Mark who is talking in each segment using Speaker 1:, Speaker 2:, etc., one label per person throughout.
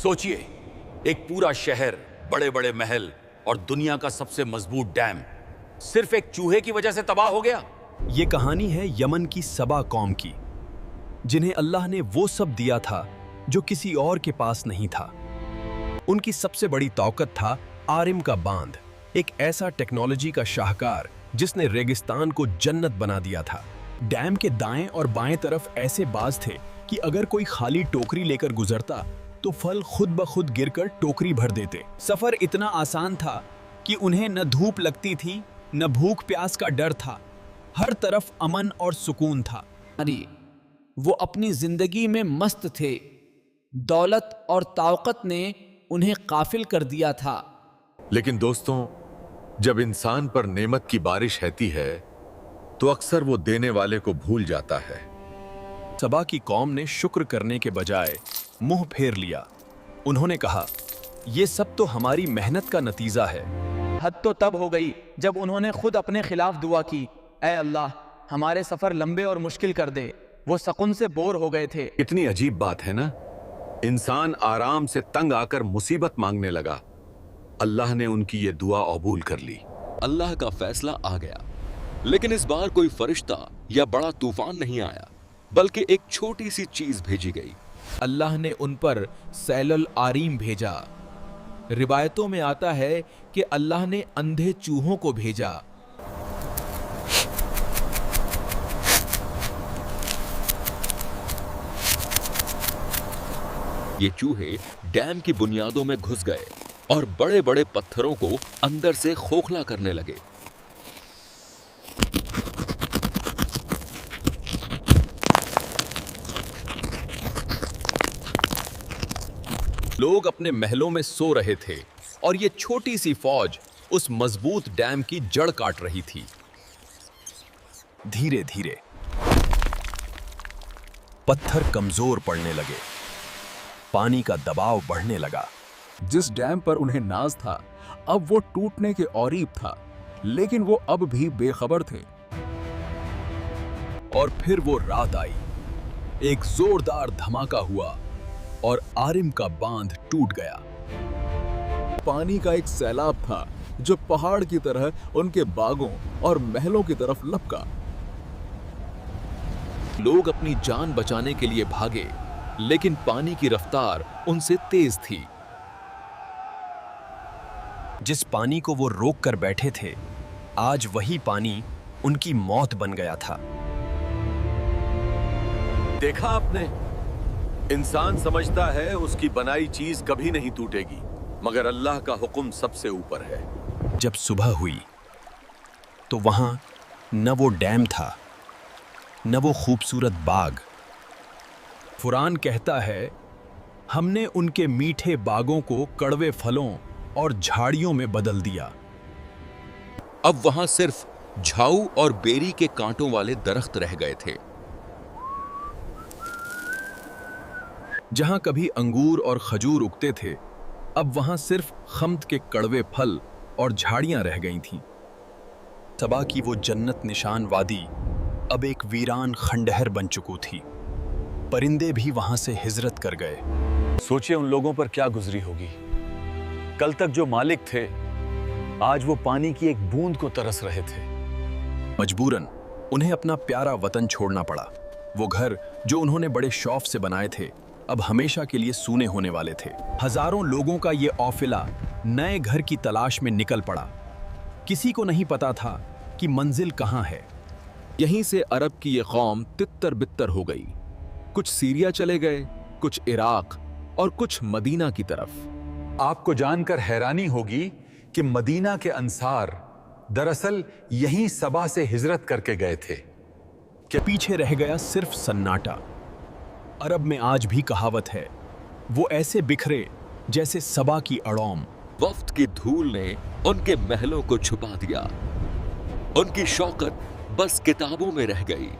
Speaker 1: सोचिए, एक पूरा शहर, बड़े बड़े महल और दुनिया का सबसे मजबूत डैम सिर्फ एक चूहे की वजह से तबाह हो गया।
Speaker 2: ये कहानी है यमन की सबा कौम की, जिन्हें अल्लाह ने वो सब दिया था जो किसी और के पास नहीं था। उनकी सबसे बड़ी ताकत था आरिम का बांध, एक ऐसा टेक्नोलॉजी का शाहकार जिसने रेगिस्तान को जन्नत बना दिया था। डैम के दाएं और बाएं तरफ ऐसे बाज थे कि अगर कोई खाली टोकरी लेकर गुजरता तो फल खुद ब खुद गिरकर टोकरी भर देते। सफर इतना आसान था कि उन्हें न धूप लगती थी न भूख प्यास का डर था। हर तरफ अमन और सुकून था।
Speaker 3: अरे वो अपनी जिंदगी में मस्त थे। दौलत और ताकत ने उन्हें काफिल कर दिया था।
Speaker 4: लेकिन दोस्तों, जब इंसान पर नेमत की बारिश रहती है तो अक्सर वो देने वाले को भूल जाता है।
Speaker 2: सबा की कौम ने शुक्र करने के बजाय मुंह फेर लिया। उन्होंने कहा, ये सब तो हमारी मेहनत का नतीजा है।
Speaker 3: हद तो तब हो गई जब उन्होंने खुद अपने खिलाफ दुआ की, ऐ अल्लाह हमारे सफर लंबे और मुश्किल कर दे। वो सकून से बोर हो गए थे।
Speaker 4: कितनी अजीब बात है ना, इंसान आराम से तंग आकर मुसीबत मांगने लगा। अल्लाह ने उनकी ये दुआ कबूल कर ली।
Speaker 5: अल्लाह का फैसला आ गया, लेकिन इस बार कोई फरिश्ता या बड़ा तूफान नहीं आया, बल्कि एक छोटी सी चीज भेजी गई।
Speaker 6: अल्लाह ने उन पर सैलल आरीम भेजा। रिवायतों में आता है कि अल्लाह ने अंधे चूहों को भेजा।
Speaker 5: ये चूहे डैम की बुनियादों में घुस गए और बड़े बड़े पत्थरों को अंदर से खोखला करने लगे।
Speaker 2: लोग अपने महलों में सो रहे थे और ये छोटी सी फौज उस मजबूत डैम की जड़ काट रही थी। धीरे धीरे पत्थर कमजोर पड़ने लगे, पानी का दबाव बढ़ने लगा।
Speaker 7: जिस डैम पर उन्हें नाज था, अब वो टूटने के औरीब था, लेकिन वो अब भी बेखबर थे।
Speaker 2: और फिर वो रात आई, एक जोरदार धमाका हुआ और आरिम का बांध टूट गया।
Speaker 7: पानी का एक सैलाब था जो पहाड़ की तरह उनके बागों और महलों की तरफ लपका।
Speaker 6: लोग अपनी जान बचाने के लिए भागे, लेकिन पानी की रफ्तार उनसे तेज थी।
Speaker 2: जिस पानी को वो रोक कर बैठे थे, आज वही पानी उनकी मौत बन गया था।
Speaker 4: देखा आपने, इंसान समझता है उसकी बनाई चीज कभी नहीं टूटेगी, मगर अल्लाह का हुक्म सबसे ऊपर है।
Speaker 2: जब सुबह हुई तो वहां न वो डैम था, न वो खूबसूरत बाग। कुरान कहता है, हमने उनके मीठे बागों को कड़वे फलों और झाड़ियों में बदल दिया।
Speaker 5: अब वहां सिर्फ झाऊ और बेरी के कांटों वाले दरख्त रह गए थे।
Speaker 2: जहां कभी अंगूर और खजूर उगते थे, अब वहां सिर्फ खम्त के कड़वे फल और झाड़ियां रह गई थीं। सबा की वो जन्नत निशान वादी अब एक वीरान खंडहर बन चुकी थी। परिंदे भी वहां से हिजरत कर गए।
Speaker 1: सोचिए उन लोगों पर क्या गुजरी होगी। कल तक जो मालिक थे, आज वो पानी की एक बूंद को तरस रहे थे।
Speaker 2: मजबूरन उन्हें अपना प्यारा वतन छोड़ना पड़ा। वो घर जो उन्होंने बड़े शौक से बनाए थे, अब हमेशा के लिए सूने होने वाले थे। हजारों लोगों का ये औफिला नए घर की तलाश में निकल पड़ा। किसी को नहीं पता था कि मंजिल कहाँ है।
Speaker 6: यहीं से अरब की ये कौम तितर बितर हो गई। कुछ सीरिया चले गए, कुछ इराक और कुछ मदीना की तरफ।
Speaker 8: आपको जानकर हैरानी होगी कि मदीना के अंसार दरअसल यहीं सबा से हिजरत करके गए थे।
Speaker 2: कि पीछे रह गया सिर्फ सन्नाटा। अरब में आज भी कहावत है, वो ऐसे बिखरे जैसे सबा की अड़ौम।
Speaker 5: वफ्त की धूल ने उनके महलों को छुपा दिया। उनकी शौकत बस किताबों में रह गई।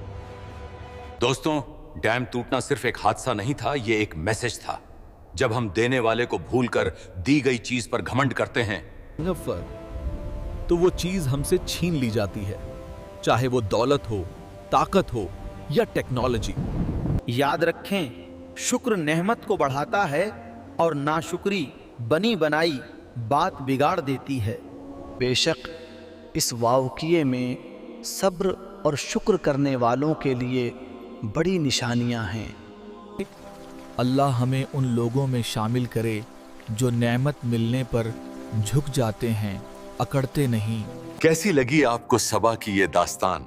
Speaker 1: दोस्तों, डैम टूटना सिर्फ एक हादसा नहीं था, ये एक मैसेज था। जब हम देने वाले को भूलकर दी गई चीज पर घमंड करते हैं,
Speaker 6: तो वो चीज हमसे छीन ली जाती है, चाहे वो दौलत हो, ताकत हो या टेक्नोलॉजी।
Speaker 3: याद रखें, शुक्र नेमत को बढ़ाता है
Speaker 9: اور नाशुक्री बनी बनाई बात बिगाड़ देती है। बेशक इस वाक़ये में सब्र और शुक्र करने वालों के लिए बड़ी निशानियां हैं।
Speaker 10: अल्लाह हमें उन लोगों में शामिल करे जो नेमत मिलने पर झुक जाते हैं, अकड़ते नहीं।
Speaker 4: कैसी लगी आपको सबा की ये दास्तान?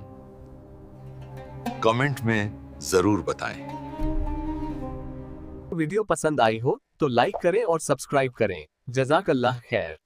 Speaker 4: कमेंट में जरूर बताएं।
Speaker 11: वीडियो पसंद आई हो तो लाइक करें और सब्सक्राइब करें। जज़ाकल्लाह खैर।